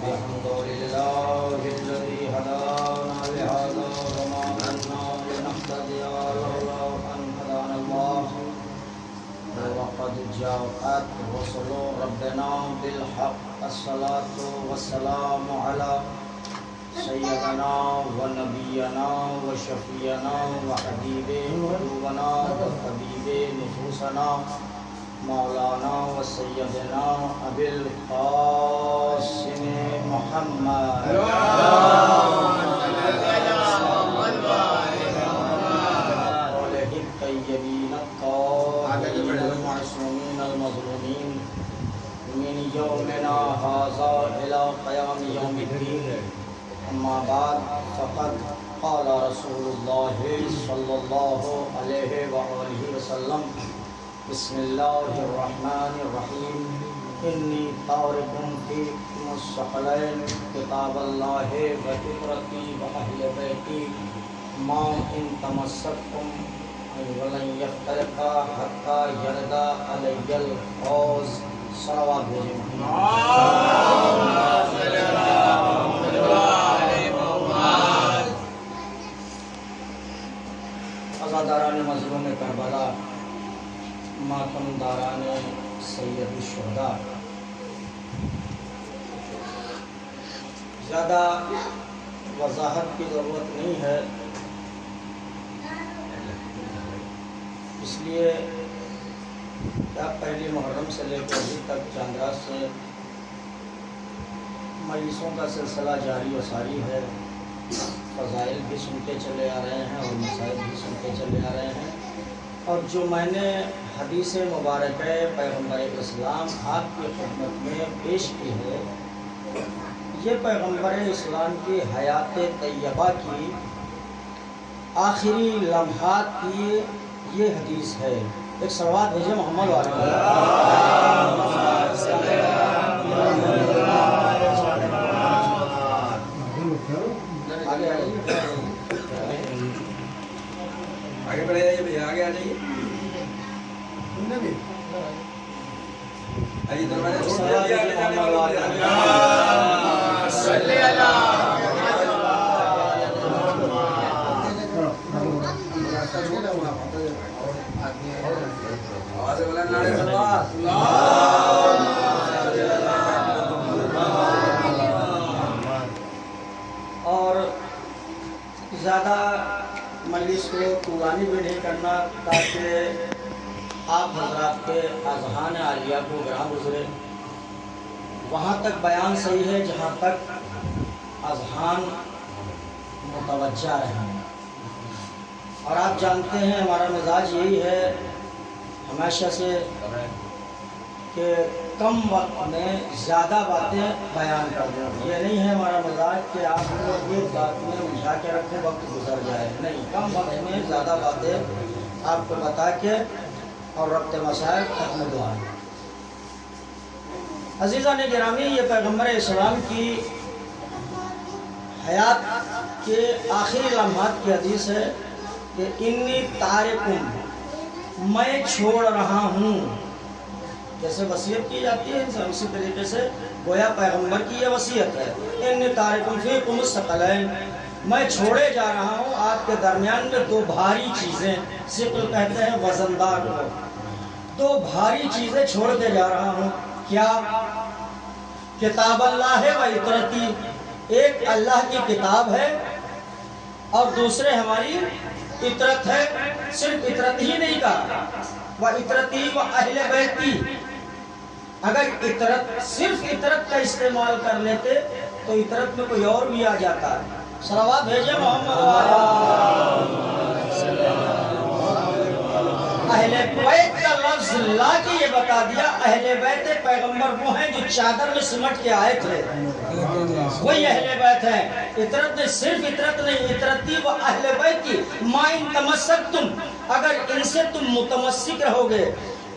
الحمد لله الذي هدانا لهذا وما كنا لنهتدي لولا أن هدانا الله وقد جاءت رسل ربنا بالحق الصلاة والسلام على سيدنا ونبينا وشفينا وحبيب قلوبنا وطبيب نفوسنا مولانا وسيدنا أبي القاسم محمد وآله الطيبين الطاهرين المعصومين المظلومين من يومنا هذا إلى قيام يوم الدين. أما بعد فقد قال رسول الله صلى الله عليه وآله وسلم بسم الله الرحمن الرحيم إني تارك فيكم الثقلين كتاب الله وفطرتي وأهل بيتي ما إن تمسكتم ولن يفترقا حتى يرد علي الفوز. صلوات بھیجیں عزاداران مظلوم کربلا، ماتم داران سید الشہداء، زیادہ وضاحت کی ضرورت نہیں ہے، اس لیے پہلی محرم سے لے کر ابھی تک چاندرات سے مجلسوں کا سلسلہ جاری و ساری ہے. فضائل بھی سنتے چلے آ رہے ہیں اور مسائل بھی سنتے چلے آ رہے ہیں. اور جو میں نے حدیث مبارک پیغمبر اسلام آپ کی خدمت میں پیش کی ہے، یہ پیغمبر اسلام کی حیات طیبہ کی آخری لمحات کی یہ حدیث ہے. ایک صلوات بھیجیں محمد والے. آگے بڑھے جائیے بھیا، آگے آ جائیے. آئیے دروازے اور زیادہ مجلس کو طولانی بھی نہیں کرنا تاکہ آپ حضرات کے اذہان عالیہ کو گراں گزرے. وہاں تک بیان صحیح ہے جہاں تک اذہان متوجہ رہیں. اور آپ جانتے ہیں ہمارا مزاج یہی ہے ہمیشہ سے کہ کم وقت میں زیادہ باتیں بیان کر دیں. یہ نہیں ہے ہمارا مزاج کہ آپ کو ایک بات میں الجھا کے رکھیں وقت گزر جائے. نہیں، کم وقت میں زیادہ باتیں آپ کو بتا کے اور ربط مسائل ختم دعا. عزیزان گرامی، یہ پیغمبر اسلام کی حیات کے آخری لمحات کی حدیث ہے کہ انی تارکم، میں چھوڑ رہا ہوں. جیسے وصیت کی جاتی ہے اسی طریقے سے گویا پیغمبر کی یہ وصیت ہے. انی تارکم فیکم الثقلین، میں چھوڑے جا رہا ہوں آپ کے درمیان میں دو بھاری چیزیں. ثقل کہتے ہیں وزندار کو. دو بھاری چیزیں چھوڑ کے جا رہا ہوں. کیا؟ کتاب اللہ ہے و اطرتی، ایک اللہ کی کتاب ہے اور دوسرے ہماری اطرت ہے. صرف اطرت ہی نہیں کہا، و اطرتی و اہل بیتی. اگر اطرت صرف اطرت کا استعمال کر لیتے تو اطرت میں کوئی اور بھی آ جاتا ہے. صلوات بھیجیں محمد اہل بیت کا لفظ لا کے یہ بتا دیا اہل بیت پیغمبر وہ ہیں جو چادر میں سمٹ کے آئے تھے، وہی اہل بیت ہیں. اطرت نے صرف اطرت نہیں، اطرتی و اہل بیتی ما ان تمسکتم، اگر ان سے تم متمسک رہو گے،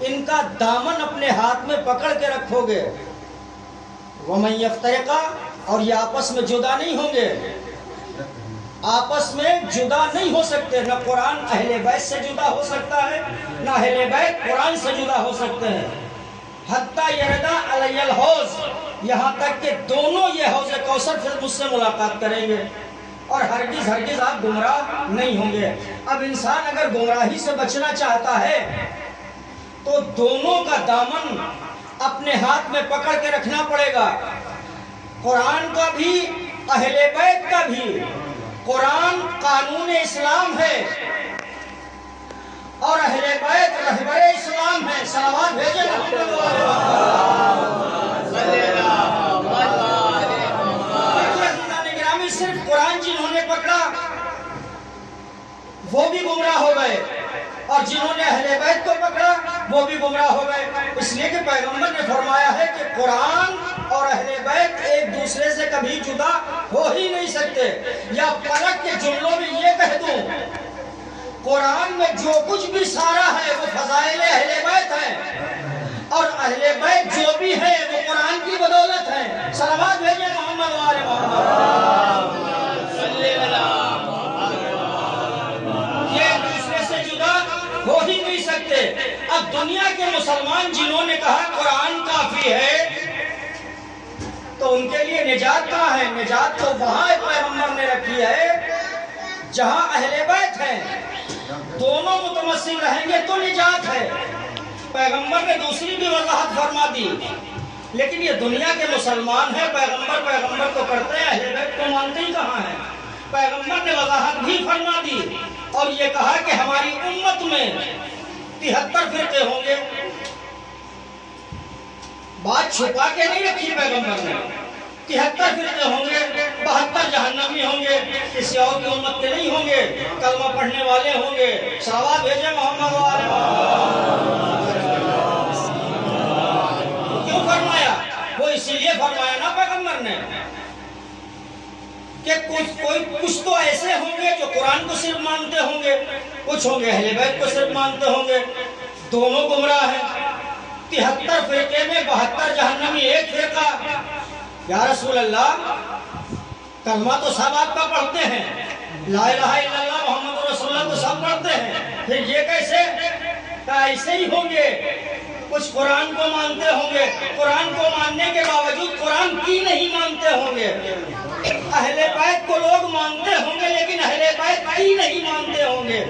ان کا دامن اپنے ہاتھ میں پکڑ کے رکھو گے. ومن یفترقا، اور یہ آپس میں جدا نہیں ہوں گے، آپس میں جدا نہیں ہو سکتے. نہ قرآن اہل بیت سے جدا ہو سکتا ہے، نہ اہل بیت قرآن سے جدا ہو سکتے ہیں. حتی یردا علی الحوض، یہاں تک کہ دونوں یہ حوض کوثر پھر مجھ سے ملاقات کریں گے اور ہرگز ہرگز آپ گمراہ نہیں ہوں گے۔ اب انسان اگر گمراہی سے بچنا چاہتا ہے تو دونوں کا دامن اپنے ہاتھ میں پکڑ کے رکھنا پڑے گا، قرآن کا بھی اہل بیت کا بھی۔ قرآن قانون اسلام ہے اور اہل بیت رہبر اسلام ہے۔ صلوات بھیجے محمد گرامی، صرف قرآن جنہوں نے پکڑا وہ بھی گمراہ ہو گئے اور جنہوں نے اہل بیت کو پکڑا وہ بھی گمراہ ہو گئے، اس لیے کہ پیغمبر نے فرمایا ہے کہ قرآن اور اہل بیت ایک دوسرے سے کبھی جدا ہو ہی نہیں سکتے۔ یا پلٹ کے جملوں میں یہ کہہ دوں، قرآن میں جو کچھ بھی سارا ہے وہ فضائل اہل بیت ہیں اور اہل بیت جو بھی ہے وہ قرآن کی بدولت ہے۔ صلوات بھیجیں محمد وآل محمد۔ یہ ایک دوسرے سے جدا ہو ہی نہیں سکتے۔ اب دنیا کے مسلمان جنہوں نے کہا قرآن کافی ہے تو ان کے لیے نجات کہاں ہے؟ نجات تو وہاں پیغمبر نے رکھی ہے جہاں اہل بیت ہیں، دونوں متمسک رہیں گے تو نجات ہے۔ پیغمبر نے دوسری بھی وضاحت فرما دی، لیکن یہ دنیا کے مسلمان ہیں، پیغمبر کو کرتے ہیں، اہل بیت کو مانتے ہی کہاں ہیں۔ پیغمبر نے وضاحت بھی فرما دی اور یہ کہا کہ ہماری امت میں 73 فرقے ہوں گے۔ بات چھپا کے نہیں رکھی پیغمبر نے، 73 فرقے ہوں گے، 72 جہنمی ہوں گے، کسی اور کی امت کے نہیں ہوں گے، کلمہ پڑھنے والے ہوں گے۔ صلوات بھیجیں محمد وآل محمد۔ کیوں فرمایا؟ وہ اسی لیے فرمایا نا پیغمبر نے کہ کچھ تو ایسے ہوں گے جو قرآن کو صرف مانتے ہوں گے، کچھ ہوں گے اہل بیت کو صرف مانتے ہوں گے، دونوں گمراہ ہیں۔ 73 فرقے میں 72 جہنمی، ایک فرقہ۔ یا رسول اللہ، کلمہ تو سب آپ کا پڑھتے ہیں، لا الہ الا اللہ محمد رسول اللہ تو سب پڑھتے ہیں، پھر یہ کیسے؟ ایسے ہی ہوں گے، کچھ قرآن کو مانتے ہوں گے، قرآن کو ماننے کے باوجود قرآن کی نہیں مانتے ہوں گے۔ اہل بیت کو لوگ مانتے ہوں گے لیکن اہل بیت کی نہیں مانتے ہوں گے۔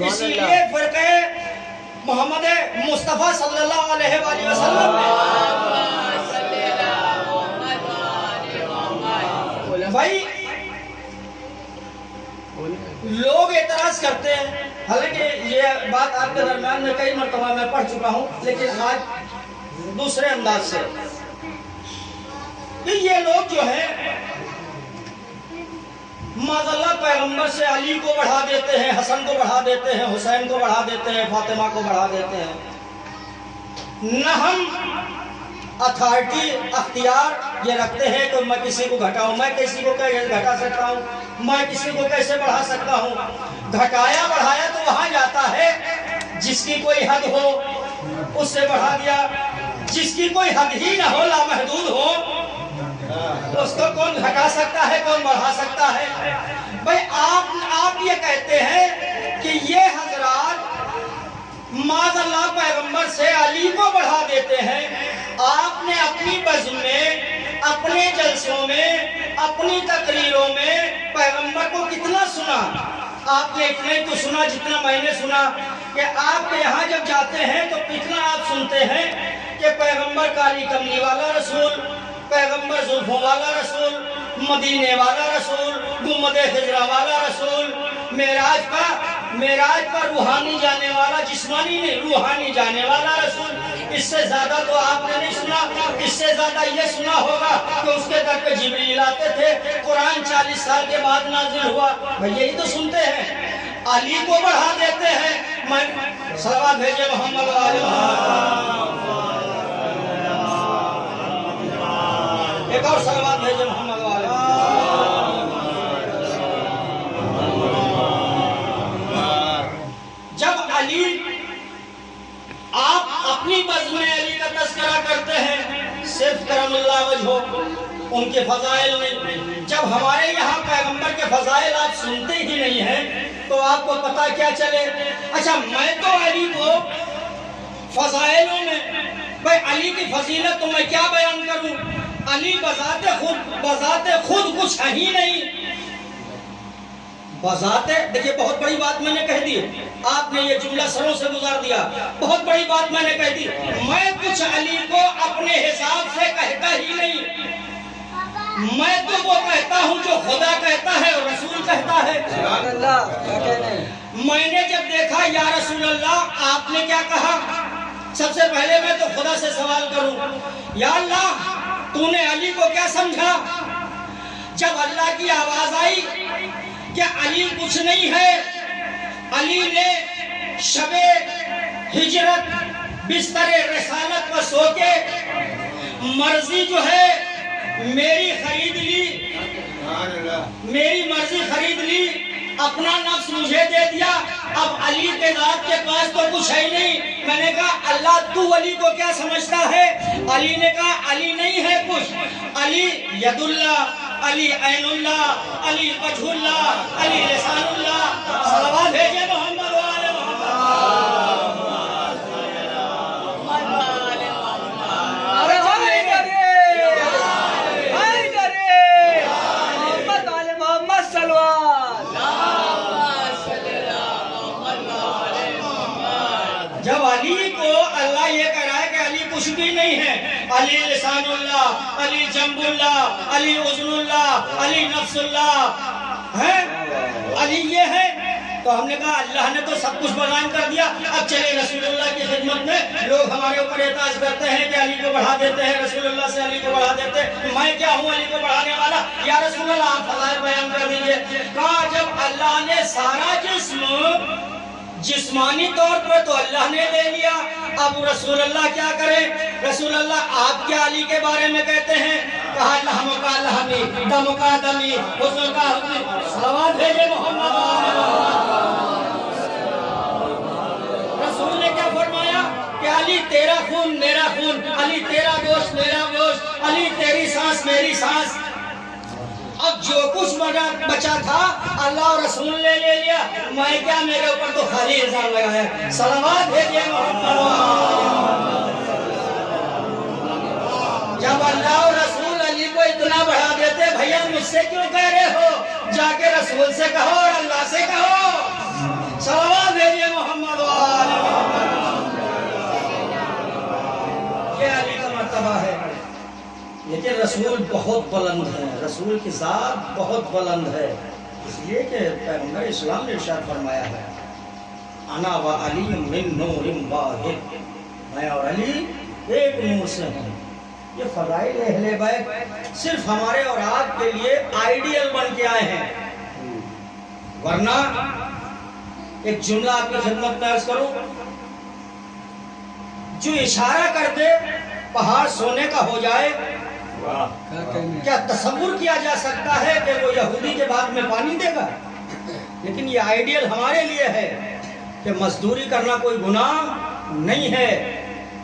اسی لیے فرقہ محمد مصطفیٰ صلی اللہ علیہ وآلہ وسلم نے بھائی لوگ اعتراض کرتے ہیں، حالانکہ یہ بات آپ کے درمیان میں کئی مرتبہ میں پڑھ چکا ہوں، لیکن آج دوسرے انداز سے، کہ یہ لوگ جو ہیں معاذ اللہ پیغمبر سے علی کو بڑھا دیتے ہیں، حسن کو بڑھا دیتے ہیں، حسین کو بڑھا دیتے ہیں، فاطمہ کو بڑھا دیتے ہیں۔ نہ ہم اتھارٹی اختیار یہ رکھتے ہیں کہ میں کسی کو گھٹاؤں، میں کسی کو کیسے گھٹا سکتا ہوں، میں کسی کو کیسے بڑھا سکتا ہوں۔ گھٹایا بڑھایا تو وہاں جاتا ہے جس کی کوئی حد ہو اس سے بڑھا دیا، جس کی کوئی حد ہی نہ ہو، لامحدود ہو، اس کو کون گھٹا سکتا ہے، کون بڑھا سکتا ہے؟ بھئی آپ یہ کہتے ہیں کہ یہ حضرات معاذ اللہ پیغمبر سے علی کو بڑھا دیتے ہیں۔ آپ نے اپنی بزم میں، اپنے جلسوں میں، اپنی تقریروں میں پیغمبر کو کتنا سنا؟ آپ نے اتنا ہی تو سنا جتنا میں نے سنا، کہ آپ کے یہاں جب جاتے ہیں تو کتنا آپ سنتے ہیں کہ پیغمبر کالی کملی والا رسول، پیغمبر زلفوں والا رسول، مدینے والا رسول، گنبد خضرا والا رسول، معراج پر روحانی جانے والا، جسمانی نہیں روحانی جانے والا رسول۔ اس سے زیادہ تو آپ نے نہیں سنا۔ اس سے زیادہ یہ سنا ہوگا کہ اس کے در پہ جبریل آتے تھے، قرآن 40 سال کے بعد نازل ہوا، بھئی یہی تو سنتے ہیں۔ علی کو بڑھا دیتے ہیں۔ صلوات بھیجے محمد وآل محمد۔ ایک اور صلوات بھیجے محمد وآل محمد۔ جب علی، آپ اپنی بزم میں علی کا تذکرہ کرتے ہیں، صرف کرم اللہ وجہہ، ان کے فضائل میں، جب ہمارے یہاں پیغمبر کے فضائل آپ سنتے ہی نہیں ہیں تو آپ کو پتہ کیا چلے؟ اچھا میں تو علی کو فضائلوں میں، بھئی علی کی فضیلت تو میں کیا بیان کروں؟ علی بذات خود کچھ ہے ہی نہیں. دیکھیے بہت بڑی بات میں نے کہہ دی, آپ نے یہ جملہ سروں سے گزار دیا. بہت بڑی بات میں نے کہہ دی, میں کچھ علی کو اپنے حساب سے کہتا ہی نہیں. میں تو وہ کہتا ہوں جو خدا کہتا ہے اور رسول کہتا ہے. میں نے جب دیکھا یا رسول اللہ آپ نے کیا کہا, سب سے پہلے میں تو خدا سے سوال کروں, یا اللہ تو نے علی کو کیا سمجھا؟ جب اللہ کی آواز آئی کہ علی کچھ نہیں ہے, علی نے شب ہجرت بستر رسالت پر سو کے مرضی جو ہے میری مرضی خرید لی, اپنا نفس مجھے دے دیا. اب علی کے ذات کے پاس تو کچھ ہے ہی نہیں. میں نے کہا اللہ تو علی کو کیا سمجھتا ہے؟ علی نے کہا علی نہیں ہے کچھ, علی ید اللہ, علی عین اللہ, علی وجہ اللہ, علی لسان اللہ. صلوات بھیجے محمد وآل کچھ بھی نہیں ہے. علی لسان اللہ, علی جنب اللہ, علی اذن اللہ, علی نفس اللہ ہے, علی یہ ہے. تو ہم نے کہا اللہ نے تو سب کچھ بیان کر دیا, اب چلے رسول اللہ کی خدمت میں. لوگ ہمارے اوپر اعتراض کرتے ہیں کہ علی کو بڑھا دیتے ہیں, رسول اللہ سے علی کو بڑھا دیتے ہیں. میں کیا ہوں علی کو بڑھانے والا؟ یا رسول اللہ آپ فضائل بیان کر دیجئے. کہا جب اللہ نے سارا جسمانی طور پر تو اللہ نے لے لیا, اب رسول اللہ کیا کریں؟ رسول اللہ آپ کیا علی کے بارے میں کہتے ہیں؟ کہا لحم کا لحمی, دم کا دمی, حسن کا حسن. صلوات بھیجے محمد. رسول نے کیا فرمایا کہ علی تیرا خون میرا خون, علی تیرا گوشت میرا گوشت, علی تیری سانس میری سانس. اب جو کچھ بچا تھا اللہ اور رسول نے لے لیا, میں کیا, میرے اوپر تو خالی الزام لگایا. صلوات بھیجیے محمد. جب اللہ اور رسول علی کو اتنا بڑھا دیتے, بھیا مجھ سے کیوں کہہ رہے ہو؟ جا کے رسول سے کہو اور اللہ سے کہو. صلوات بھیجیے محمد. یہ علی کا مرتبہ ہے. لیکن رسول بہت بلند ہے, رسول کی ذات بہت بلند ہے, اس لیے کہ پیغمبر اسلام نے ارشاد فرمایا ہے انا و علی من نور واحد, میں اور علی ایک نور سے ہیں. یہ فضائل اہل بیت صرف ہمارے اور آپ کے لیے آئیڈیل بن کے آئے ہیں, ورنہ ایک جملہ آپ کی خدمت میں عرض کروں, جو اشارہ کر دے پہاڑ سونے کا ہو جائے, کیا تصور کیا جا سکتا ہے کہ وہ یہودی کے بعد میں پانی دے گا؟ لیکن یہ آئیڈیل ہمارے لیے ہے کہ مزدوری کرنا کوئی گناہ نہیں ہے.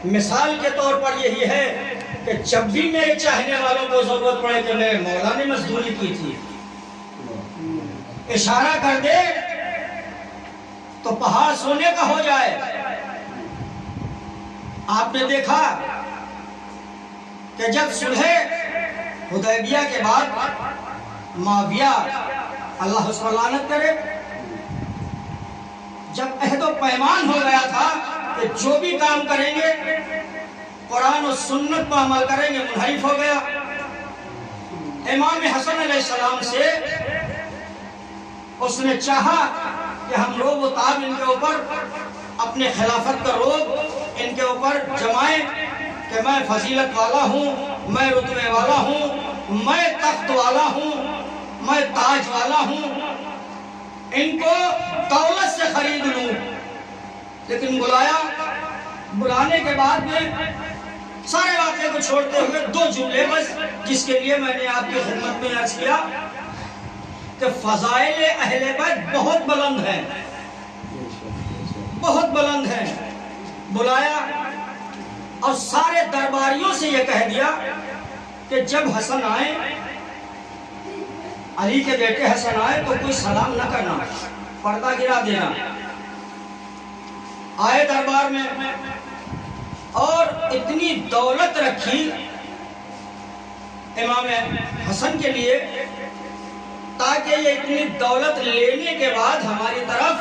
مثال کے طور پر یہی ہے کہ جب بھی میرے چاہنے والوں کو ضرورت پڑے کہ میرے مولا نے مزدوری کی تھی, اشارہ کر دے تو پہاڑ سونے کا ہو جائے. آپ نے دیکھا کہ جب صلح حدیبیہ کے بعد معاویہ اللہ اس کو لعنت کرے, جب عہد و پیمان ہو گیا تھا کہ جو بھی کام کریں گے قرآن و سنت پر عمل کریں گے, منحرف ہو گیا. امام حسن علیہ السلام سے اس نے چاہا کہ ہم روب و تاب ان کے اوپر, اپنے خلافت کا روب ان کے اوپر جمائیں کہ میں فضیلت والا ہوں, میں رتبے والا ہوں, میں تخت والا ہوں, میں تاج والا ہوں, ان کو دولت سے خرید لوں. لیکن بلانے کے بعد میں سارے واقعے کو چھوڑتے ہوئے دو جملے بس, جس کے لیے میں نے آپ کی خدمت میں عرض کیا کہ فضائل اہل بیت بہت بلند ہیں, بہت بلند ہیں. بلایا اور سارے درباریوں سے یہ کہہ دیا کہ جب حسن آئے, علی کے بیٹے حسن آئے تو کوئی سلام نہ کرنا, پردہ گرا دینا. آئے دربار میں اور اتنی دولت رکھی, امام حسن کے لیے تاکہ یہ اتنی دولت لینے کے بعد ہماری طرف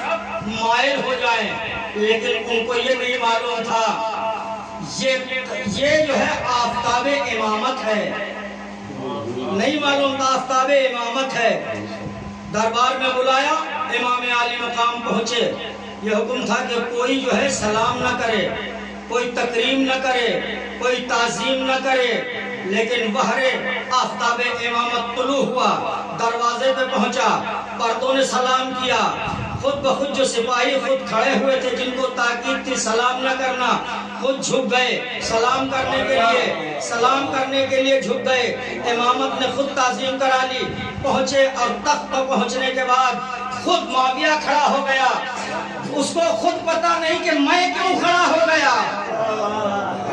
مائل ہو جائیں، لیکن ان کو یہ نہیں معلوم تھا یہ جو ہے آفتاب امامت ہے، نہیں معلوم تھا آفتاب امامت ہے۔ دربار میں بلایا، امام عالی مقام پہنچے، یہ حکم تھا کہ کوئی جو ہے سلام نہ کرے، کوئی تکریم نہ کرے، کوئی تعظیم نہ کرے، لیکن بہر آفتاب امامت طلوع ہوا، دروازے پہ پہنچا، پردوں نے سلام کیا، خود بخود جو سپاہی خود کھڑے ہوئے تھے جن کو تاکید تھی سلام نہ کرنا، خود جھک گئے سلام کرنے کے لیے جھک گئے۔ امامت نے خود تعظیم کرا لی، پہنچے اور تخت پر پہنچنے کے بعد خود معاویہ کھڑا ہو گیا، اس کو خود پتا نہیں کہ میں کیوں کھڑا ہو گیا،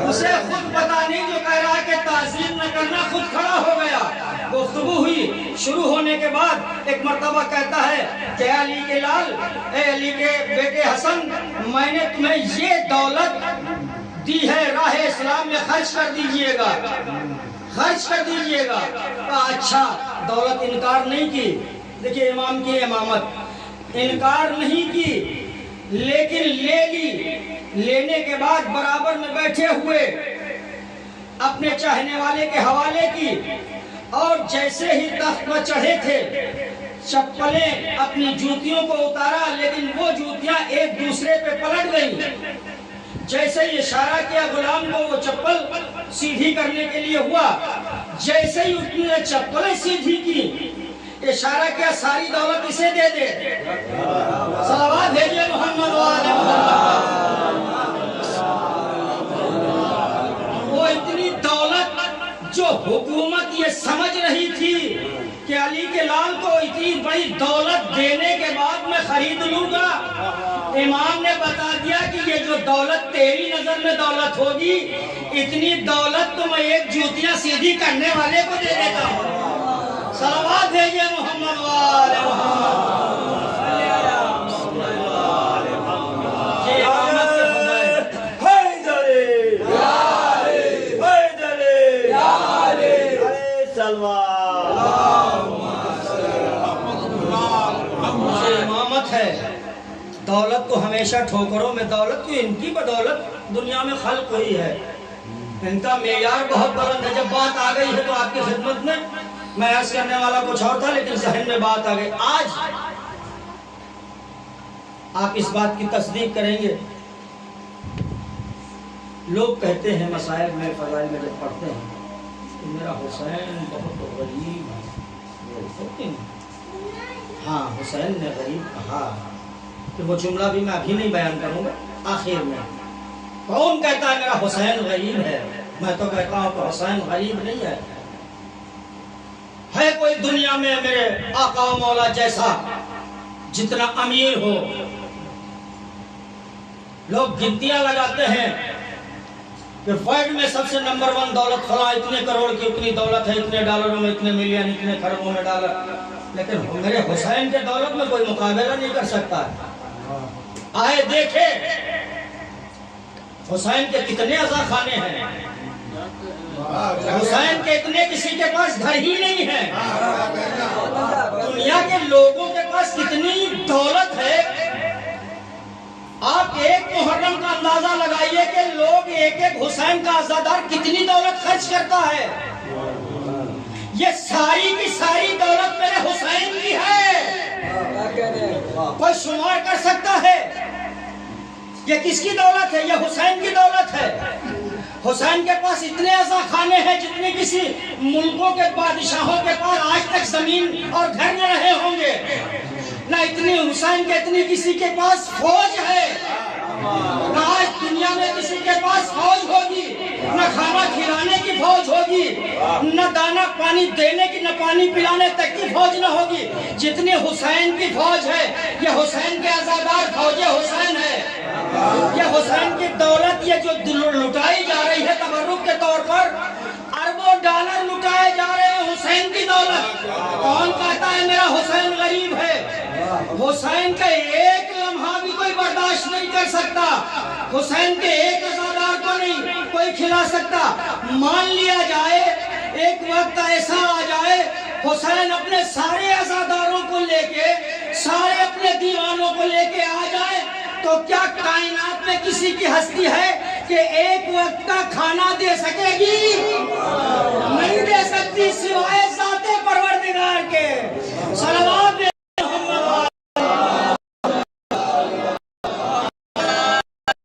اسے خود پتا نہیں، جو کہہ رہا کہ تعظیم نہ کرنا خود کھڑا ہو گیا۔ گفتگو ہوئی، شروع ہونے کے بعد ایک مرتبہ کہتا ہے کہ علی کے لال، اے علی کے بیٹے حسن، میں نے تمہیں یہ دولت دی ہے، راہ اسلام میں خرچ کر دیجئے گا، خرچ کر دیجئے گا۔ کہا اچھا، دولت انکار نہیں کی۔ دیکھیں امام کی امامت، انکار نہیں کی لیکن لے لی، لینے کے بعد برابر میں بیٹھے ہوئے اپنے چاہنے والے کے حوالے کی، اور جیسے ہی تخت پر چڑھے تھے چپلیں اپنی جوتیوں کو اتارا، لیکن وہ جوتیاں ایک دوسرے پہ پلٹ گئیں۔ جیسے ہی اشارہ کیا غلام کو، وہ چپل سیدھی کرنے کے لیے ہوا، جیسے ہی اس نے چپلیں سیدھی کی، اشارہ کیا ساری دولت اسے دے دے، صلوات بھیجئے محمد وآلہ محمد۔ وہ اتنی دولت جو حکومت یہ سمجھ رہی تھی کہ علی کے لال کو اتنی بڑی دولت دینے کے بعد میں خرید لوں گا، امام نے بتا دیا کہ یہ جو دولت تیری نظر میں دولت ہوگی، اتنی دولت تو میں ایک جوتیاں سیدھی کرنے والے کو دے دیتا ہوں۔ صلوات بھیجئے محمد وآلہ محمد۔ امامت ہے، دولت تو ہمیشہ ٹھوکروں میں دولت کی، ان کی بدولت دنیا میں خلق ہوئی ہے، ان کا معیار بہت بلند ہے۔ جب بات آ گئی ہے تو آپ کی خدمت میں میں عرض کرنے والا کچھ اور تھا، لیکن ذہن میں بات آ گئی۔ آج آپ اس بات کی تصدیق کریں گے، لوگ کہتے ہیں مسائل میں، فضائل میں جب پڑھتے ہیں کہ میرا حسین بہت غریب ہے۔ ہاں، حسین نے غریب کہا، کہ وہ جملہ بھی میں ابھی نہیں بیان کروں گا، آخر میں۔ کون کہتا ہے میرا حسین غریب ہے؟ میں تو کہتا ہوں کہ حسین غریب نہیں ہے۔ ہے کوئی دنیا میں میرے آقا و مولا جیسا جتنا امیر ہو؟ لوگ گنتیاں لگاتے ہیں کہ ورلڈ میں سب سے نمبر 1 دولت فلاں، اتنے کروڑ کی اتنی دولت ہے، اتنے ڈالروں میں اتنے ملین، اتنے خربوں میں ڈالر، لیکن میرے حسین کے دولت میں کوئی مقابلہ نہیں کر سکتا ہے۔ آئے دیکھے حسین کے کتنے عزا خانے ہیں، حسین کے اتنے کسی کے پاس گھر ہی نہیں ہے، دنیا کے لوگوں کے پاس کتنی دولت ہے۔ آپ ایک محرم کا اندازہ لگائیے کہ لوگ ایک ایک حسین کا عزادار کتنی دولت خرچ کرتا ہے۔ یہ ساری کی ساری دولت میرے حسین کی ہے، کوئی شمار کر سکتا ہے یہ کس کی دولت ہے؟ یہ حسین کی دولت ہے۔ حسین کے پاس اتنے عزا خانے ہیں جتنے کسی ملکوں کے بادشاہوں کے پاس آج تک زمین اور گھر نہ رہے ہوں گے، نہ اتنی حسین کے اتنی کسی کے پاس فوج ہے، نہ آج دنیا میں کسی کے پاس فوج ہوگی، نہ کھانا کھلانے کی فوج ہوگی، نہ دانا پانی دینے کی، نہ پانی پلانے تک کی فوج نہ ہوگی جتنی حسین کی فوج ہے۔ یہ حسین کے عزادار فوج حسین ہے، یہ حسین کی دولت یہ جو لٹائی جا رہی ہے تبرک کے طور پر، اربوں ڈالر لٹائے جا رہے ہیں حسین کی دولت۔ کون کہتا ہے میرا حسین غریب ہے؟ حسین کا ایک لمحہ بھی کوئی برداشت نہیں کر سکتا، حسین کے ایک عزادار کو نہیں کوئی کھلا سکتا۔ مان لیا جائے ایک وقت ایسا حسین اپنے سارے عزاداروں کو لے کے، سارے اپنے دیوانوں کو لے کے آ جائے تو کیا کائنات میں کسی کی ہستی ہے کہ ایک وقت کا کھانا دے سکے گی؟ نہیں